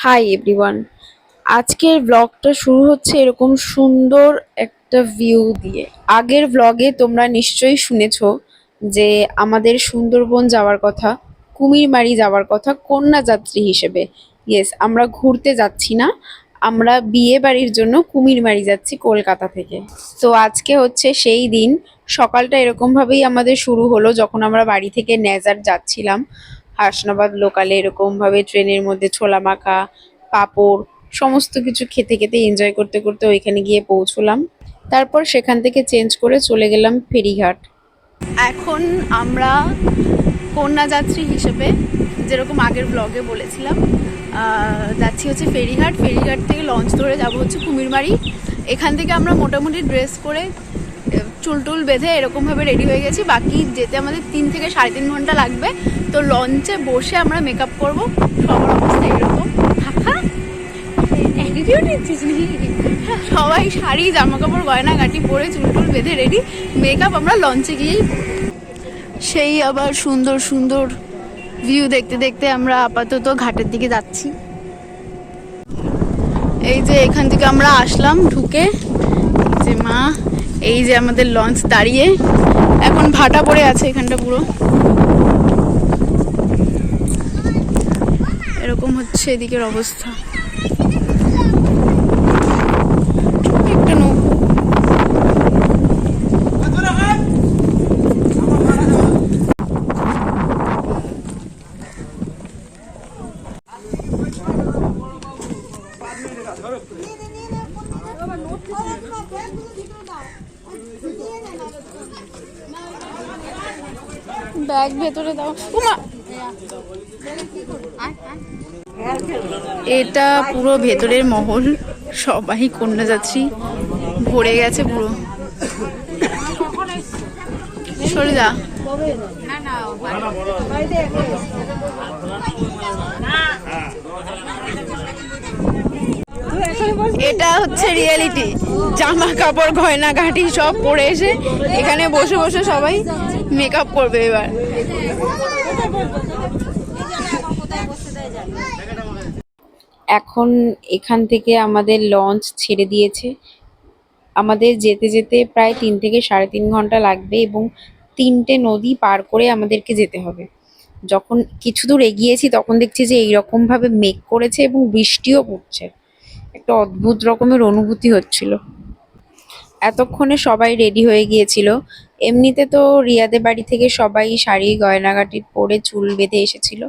Hi everyone. আজকের ব্লগটা শুরু হচ্ছে এরকম সুন্দর একটা ভিউ দিয়ে। আগের ব্লগে তোমরা নিশ্চয়ই শুনেছো যে আমাদের সুন্দরবন যাওয়ার কথা, কুমিরমারি যাওয়ার কথা কন্যা যাত্রী হিসেবে। ইয়েস, আমরা ঘুরতে যাচ্ছি না, আমরা বিয়ে বাড়ির জন্য কুমিরমারি যাচ্ছি কলকাতা থেকে। তো আজকে হচ্ছে সেই দিন। সকালটা এরকম ভাবেই আমাদের শুরু হলো যখন আমরা বাড়ি থেকে নেজার যাচ্ছিলাম। হাসনাবাদ লোকালে এরকম ভাবে ট্রেনের মধ্যে ছোলা মাখা, পাঁপড় সমস্ত কিছু খেতে খেতে এনজয় করতে করতে ওইখানে গিয়ে পৌঁছলাম। তারপর সেখান থেকে চেঞ্জ করে চলে গেলাম ফেরিঘাট। এখন আমরা কন্যাযাত্রী হিসেবে যেরকম আগের ব্লগে বলেছিলাম যাচ্ছি হচ্ছে ফেরিঘাট। ফেরিঘাট থেকে লঞ্চ ধরে যাব হচ্ছে কুমিরমারি। এখান থেকে আমরা মোটামুটি ড্রেস করে চুল টুল বেঁধে এরকমভাবে রেডি হয়ে গেছি। বাকি যেতে আমাদের 3 থেকে 3.5 ঘন্টা লাগবে। তো লঞ্চে বসে আমরা মেকআপ করবো। সবার অবস্থা এরকম, সবাই শাড়ি জামা কাপড় গয়নাগাটি পরে চুল টুল বেঁধে রেডি। মেকআপ আমরা লঞ্চে গিয়েই সেই আবার সুন্দর সুন্দর ভিউ দেখতে দেখতে আমরা আপাতত ঘাটের দিকে যাচ্ছি। এই যে এখান থেকে আমরা আসলাম ঢুকে, যে মা, এই যে আমাদের লঞ্চ দাঁড়িয়ে এখন ভাটা পড়ে আছে এখানটা পুরো। এরকম হচ্ছে এদিকের অবস্থা। একটা নৌকো, ব্যাগ ভেতরে দাও। উমা, এটা পুরো ভেতরের মহল, সবাই কন্যাযাত্রী ভরে গেছে পুরো। সরে যা। এটা হচ্ছে রিয়েলিটি। জামা কাপড় গয়না ঘাটি সব পরে এসে এখানে বসে বসে সবাই মেকআপ করবে এবার। এখন এখান থেকে আমাদের লঞ্চ ছেড়ে দিয়েছে। আমাদের যেতে যেতে প্রায় 3 থেকে 3.5 ঘন্টা লাগবে এবং 3টে নদী পার করে আমাদেরকে যেতে হবে। যখন কিছু দূর এগিয়েছি তখন দেখছি যে এইরকম ভাবে মেঘ করেছে এবং বৃষ্টিও পড়ছে। একটা অদ্ভুত রকমের অনুভূতি হচ্ছিল। এতক্ষণে সবাই রেডি হয়ে গিয়েছিল। এমনিতে তো রিয়াদের বাড়ি থেকে সবাই শাড়ি গয়নাগাটি পরে চুল বেঁধে এসেছিল।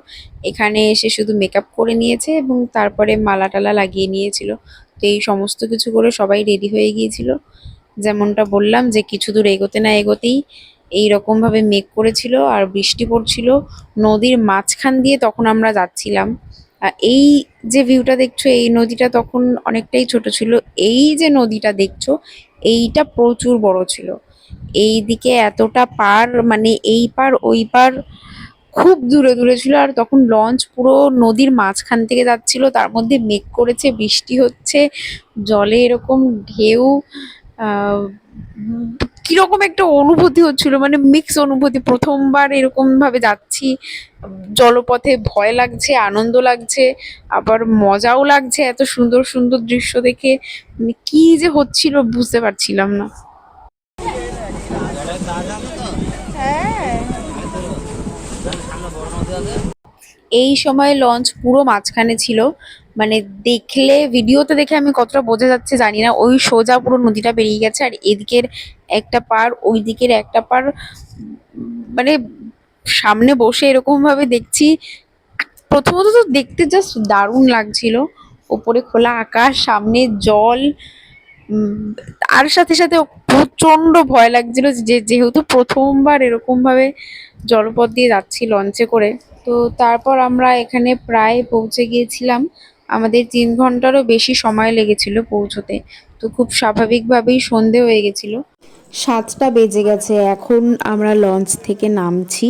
এখানে এসে শুধু মেকআপ করে নিয়েছে এবং তারপরে মালা টালা লাগিয়ে নিয়েছিল। তো এই সমস্ত কিছু করে সবাই রেডি হয়ে গিয়েছিল। যেমনটা বললাম যে কিছু দূর এগোতে না এগোতেই এইরকম ভাবে মেঘ করেছিল আর বৃষ্টি পড়ছিল। নদীর মাঝখান দিয়ে তখন আমরা যাচ্ছিলাম। এই যে ভিউটা দেখছো, এই নদীটা তখন অনেকটাই ছোট ছিল। এই যে নদীটা দেখছো, এইটা প্রচুর বড় ছিল। এই দিকে এতটা পার, মানে এই পার ওই পার খুব দূরে দূরে ছিল। আর তখন লঞ্চ পুরো নদীর মাঝখান থেকে যাচ্ছিল, তার মধ্যে মেঘ করেছে, বৃষ্টি হচ্ছে, জলে এরকম ঢেউ। আহ কিরকম একটা অনুভূতি হচ্ছিল, মানে মিক্স অনুভূতি। প্রথমবার এরকম ভাবে যাচ্ছি, জলপথে ভয় লাগছে, আনন্দ লাগছে, আবার মজাও লাগছে এত সুন্দর সুন্দর দৃশ্য দেখে। মানে কি যে হচ্ছিল বুঝতে পারছিলাম না। এই সময় লঞ্চ পুরো মাঝখানে ছিল। মানে দেখলে, ভিডিওতে দেখে আমি কতটা বোঝা যাচ্ছে জানি না, ওই সোজা পুরো নদীটা বেরিয়ে গেছে আর এদিকের একটা পার ওই দিকের একটা পার। মানে সামনে বসে এরকম ভাবে দেখছি। প্রথমত তো দেখতে জাস্ট দারুণ লাগছিল। ওপরে খোলা আকাশ, সামনে জল। তার সাথে সাথে প্রচন্ড ভয় লাগছিল, যে যেহেতু প্রথমবার এরকম ভাবে জলপথ দিয়ে যাচ্ছি লঞ্চে করে। তো তারপর আমরা এখানে প্রায় পৌঁছে গিয়েছিলাম। আমাদের 3 ঘন্টারও বেশি সময় লেগেছিল পৌঁছতে। তো খুব স্বাভাবিকভাবেই সন্ধে হয়ে গেছিল। 7টা বেজে গেছে, এখন আমরা লঞ্চ থেকে নামছি।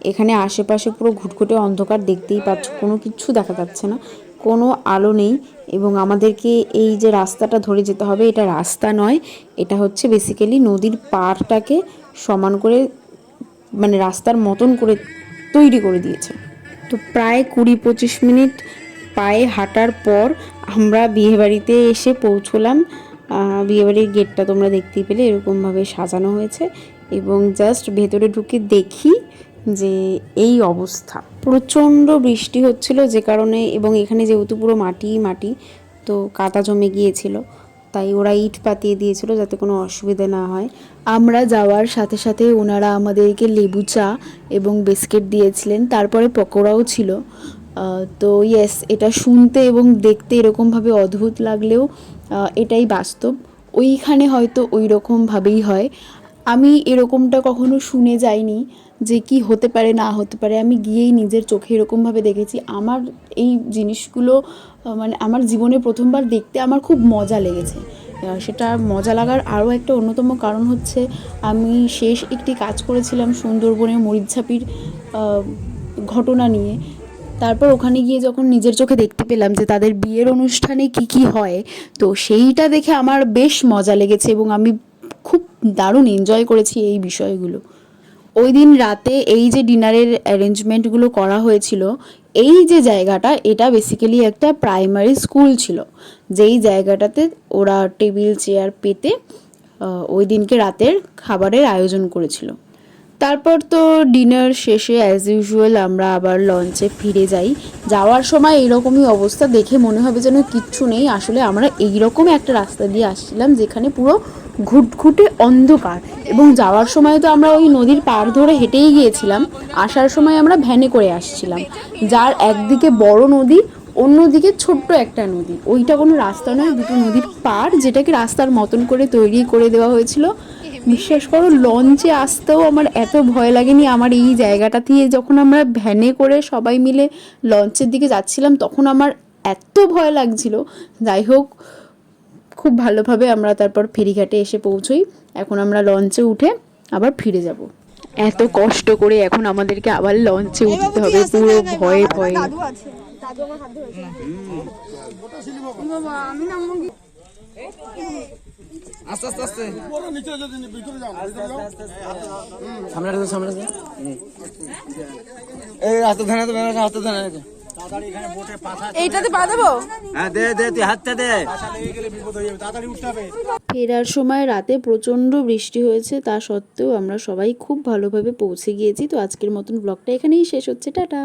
এখানে আশেপাশে পুরো ঘুটঘুটে অন্ধকার, দেখতেই পাচ্ছ কোনো কিছু দেখা যাচ্ছে না, কোনো আলো নেই। এবং আমাদেরকে এই যে রাস্তাটা ধরে যেতে হবে, এটা রাস্তা নয়, এটা হচ্ছে বেসিক্যালি নদীর পাড়টাকে সমান করে, মানে রাস্তার মতন করে তৈরি করে দিয়েছে। তো প্রায় 20-25 মিনিট পায়ে হাঁটার পর আমরা বিয়েবাড়িতে এসে পৌঁছলাম। বিয়েবাড়ির গেটটা তোমরা দেখতেই পেলে এরকমভাবে সাজানো হয়েছে, এবং জাস্ট ভেতরে ঢুকে দেখি যে এই অবস্থা। প্রচণ্ড বৃষ্টি হচ্ছিল যে কারণে, এবং এখানে যেহেতু পুরো মাটি মাটি, তো কাদা জমে গিয়েছিল, তাই ওরা ইট পাতিয়ে দিয়েছিল যাতে কোনো অসুবিধা না হয়। আমরা যাওয়ার সাথে সাথে ওনারা আমাদেরকে লেবু চা এবং বিস্কিট দিয়েছিলেন, তারপরে পকোড়াও ছিল। তো ইয়েস, এটা শুনতে এবং দেখতে এরকমভাবে অদ্ভুত লাগলেও এটাই বাস্তব। ওইখানে হয়তো ওই রকমভাবেই হয়। আমি এরকমটা কখনো শুনে যাইনি যে কি হতে পারে না হতে পারে, আমি গিয়েই নিজের চোখে এরকমভাবে দেখেছি। আমার এই জিনিসগুলো মানে আমার জীবনে প্রথমবার দেখতে আমার খুব মজা লেগেছে। সেটা মজা লাগার আরও একটা অন্যতম কারণ হচ্ছে, আমি শেষ একটি কাজ করেছিলাম সুন্দরবনের মরিচঝাপির ঘটনা নিয়ে। তারপর ওখানে গিয়ে যখন নিজের চোখে দেখতে পেলাম যে তাদের বিয়ের অনুষ্ঠানে কি কি হয়, তো সেইটা দেখে আমার বেশ মজা লেগেছে এবং আমি খুব দারুণ এনজয় করেছি এই বিষয়গুলো। ওই দিন রাতে এই যে ডিনারের অ্যারেঞ্জমেন্টগুলো করা হয়েছিল, এই যে জায়গাটা, এটা বেসিক্যালি একটা প্রাইমারি স্কুল ছিল, যেই জায়গাটাতে ওরা টেবিল চেয়ার পেতে ওই দিনকে রাতের খাবারের আয়োজন করেছিল। তারপর তো ডিনার শেষে অ্যাজ ইউজুয়াল আমরা আবার লঞ্চে ফিরে যাই। যাওয়ার সময় এইরকমই অবস্থা, দেখে মনে হবে যেন কিচ্ছু নেই। আসলে আমরা এইরকম একটা রাস্তা দিয়ে আসছিলাম যেখানে পুরো ঘুটঘুটে অন্ধকার, এবং যাওয়ার সময় তো আমরা ওই নদীর পাড় ধরে হেঁটেই গিয়েছিলাম, আসার সময় আমরা ভ্যানে করে আসছিলাম, যার একদিকে বড় নদী, অন্যদিকে ছোট্ট একটা নদী। ওইটা কোনো রাস্তা নয়, দুটো নদীর পাড় যেটাকে রাস্তার মতন করে তৈরি করে দেওয়া হয়েছিল। বিশ্বাস করো, লঞ্চে আসতেও আমার এত ভয় লাগেনি। আমার এই জায়গাটা দিয়ে যখন আমরা ভ্যানে করে সবাই মিলে লঞ্চের দিকে যাচ্ছিলাম, তখন আমার এত ভয় লাগছিল। যাই হোক, খুব ভালোভাবে আমরা তারপর ফেরিঘাটে এসে পৌঁছই। এখন আমরা লঞ্চে উঠে আবার ফিরে যাব। এত কষ্ট করে এখন আমাদেরকে আবার লঞ্চে উঠতে হবে পুরো ভয়ে ভয়ে। আস্তে আস্তে আস্তে সামনে রাখো, সামনে রাখো। এই হাতে ধরে, হাতে ধরে এইটাতে পা দেবো? হ্যাঁ, দে দে, তুই হাতটা দে। ফেরার সময় রাতে প্রচণ্ড বৃষ্টি হয়েছে, তা সত্ত্বেও আমরা সবাই খুব ভালোভাবে পৌঁছে গিয়েছি। তো আজকের মতন ব্লগটা এখানেই শেষ হচ্ছে, টাটা।